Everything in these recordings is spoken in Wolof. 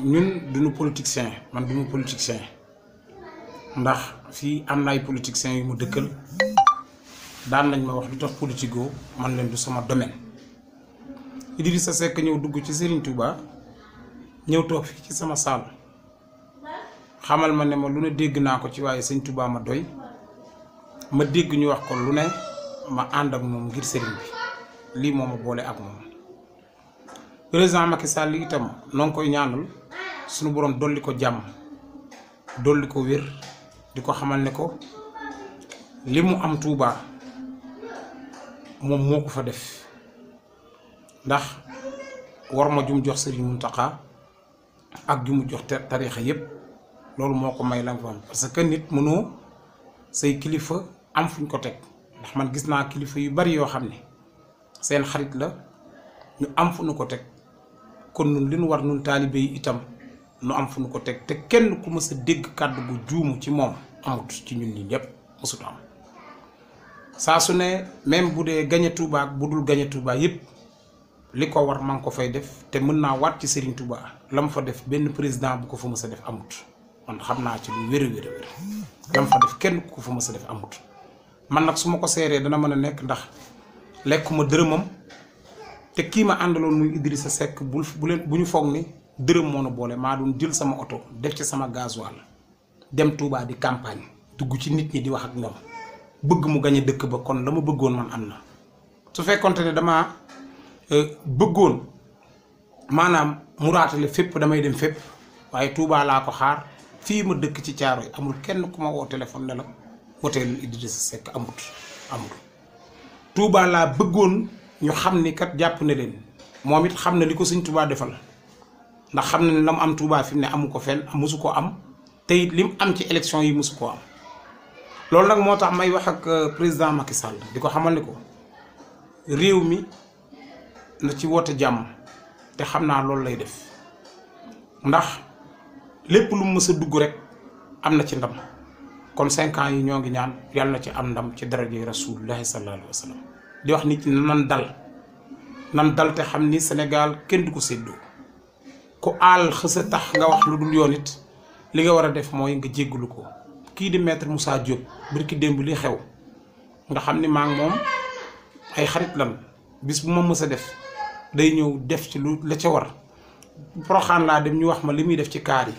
ñun duñu politicien man duñu politicien ndax fii am na ay politiciens yu mu dëkkal daan nañ ma wax lu tax politico man leen du sama domaine. Idrissa Seck ñëw dugg ci Serigne Touba ñëw toog fii ci sama saal xamal ma ne ma lu ne dégg naa ko ci waaye Serigne Touba ma doy ma dégg ñu wax ko lu ne ma ànd ak moom ngir Serigne bi lii moo ma boole ak moom. président Macky Sall itam noo ngi koy ñaanal suñu borom dolli ko jàmm dolli ko wér di ko xamal ne ko li mu am Touba moom moo ko fa def ndax war ma jum jox Serigne Mountakha ak ju mu jox tariixa yépp loolu moo ko may la nga fa am parce que nit mënoo say kilifa am fuñ ko teg ndax man gis naa kilifa yu bari yoo xam ne seen xarit la ñu am fu ñu ko teg kon nun li nu war nun taalibe yi itam nu am fu nu ko teg te kenn ku mës a dégg kàddu gu juumu ci moom amut ci ñun ñi ñëpp mësut am saa su ne même bu dee gañe Touba ak bu dul gañe Touba yëpp li ko war maa ngi ko fay def te mën naa waat ci Serigne Touba la mu fa def benn président bu ko fa mës a def amut man xam naa ci lu wér a wér a wér la mu fa def kenn ku ko fa mës a def amut man nag su ma ko seeree dana mën a nekk ndax lekkuma dërëmam te kii ma àndaloon muy Idrissa Seck bu ñu foog ni dërëm moo nu boole maa doon jël sama oto def ci sama gasoil dem Touba di campagne dugg ci nit ñi di wax ak ñoom bëgg mu gañe dëkk ba kon la ma bëggoon man am na. su fekkonte ne damaa bëggoon maanaam mu raatale fépp damay dem fépp waaye Touba laa ko xaar fii ma dëkk ci Caaroy amul kenn ku ma woo téléphone ne la woteel Idrissa Seck amut Touba laa bëggoon. ñu xam ni kat jàpp na leen moom it xam na li ko Sëñ Touba defal ndax xam na ne la mu am Touba fi mu ne amu ko fenn mosu koo am te it li mu am ci élection yi mosu koo am loolu nag moo tax may wax ak président Macky Sall di ko xamal ni ko réew mi na ci woote jàmm te xam naa loolu lay def ndax lépp lu mu mës a dugg rek am na ci ndam kon 5 ans yi ñoo ngi ñaan yàlla na ci am ndam ci daraja Rasulullahi sallallahu alayhi wa sallam di wax nit ñi nan dal te xam ni Sénégal kenn du ko séddoo ku aal xësa tax nga wax lu dul yoon it li nga war a def mooy nga jéggalu ko kii di maître Moussa Diop birki démb li xew nga xam ni maa ngi moom ay xarit lan bis bu ma mës a def day ñëw def ci lu la ca war Porokhane laa dem ñu wax ma li muy def ci kaar yi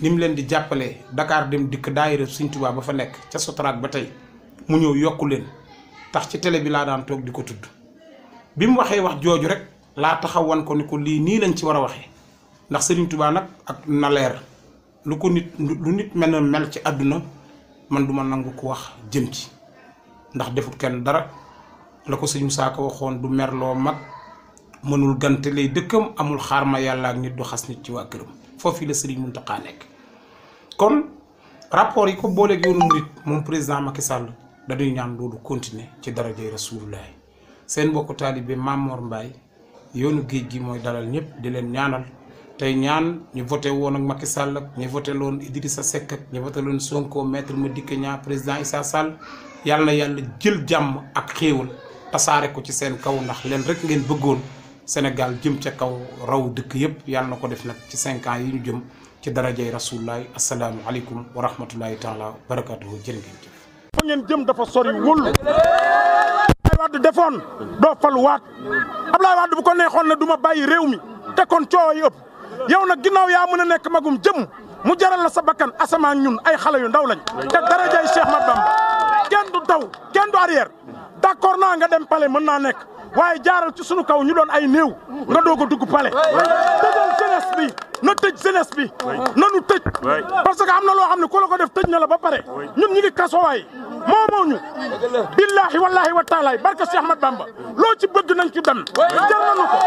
ni mu leen di jàppalee Dakar dem dikk daayira Sëñ Tuubaa ba fa nekk ca Sotrac ba tey mu ñëw yokku leen tax ci télé bi laa daan toog di ko tudd bi mu waxee wax jooju rek laa taxaw wan ko ni ko lii nii lañ ci war a waxee ndax Serigne Touba nag ak na leer lu nit mel ci àdduna man duma nangu ko wax jëm ci ndax defut kenn dara la ko Serigne Moussa Ka waxoon du merloo mag mënul gante lay dëkkam amul xaar ma yàlla ak nit du xas nit ci waa këram foofu la Serigne Mountakha nekk kon rapport yi ko booleeg yoonu murit moom président Macky Sall dañuy ñaan loolu continuer ci darajay Rasulullah seen mbokku taalibe Mamor Mbaye yoonu géej gi mooy dalal ñëpp di leen ñaanal tey ñaan ñu voté woon ak Macky Sall ak ñu voté loon Idrissa Seck ak ñu voté loon Sonko maître Madické Niang président Issa Sall yàlla na yàlla jël jàmm ak xéewal tasaare ko ci seen kaw ndax leen rek ngeen bëggoon Sénégal jëm ca kaw raw dëkk yëpp yàlla na ko def nag ci 5 ans yi ñu jëm ci darajay Rasulullah asalaamu aleykum wa rahmatullahi taala wa barakatuhu jërë ngeen jëf fa ngeen jëm dafa sori wul Abdoulaye Wade defoon doo faluwaat Abdoulaye Wade bu ko neexoon ne du ma bàyyi réew mi te kon coow yi ëpp yow nag ginnaaw yaa mën a nekk magum jëm mu jaral la sa bakkan asamaan ñun ay xale yu ndaw lañ te darajay Cheikh Mat Bamba kenn du daw kenn du arrière d'accord naa nga dem palais mën naa nekk waaye jaaral ci sunu kaw ñu doon ay néew nga doog a dugg palais tëjal jeunesse bi na tëj jeunesse bi nanu tëj parce que am na loo xam ne ku la ko def tëj na la ba pare ñun ñi ngi kasowaay moo ñu billahi wallahi wa taalaay barka Cheikh Ahmad Bamba loo ci bëgg nañ ci dem jar nañu ko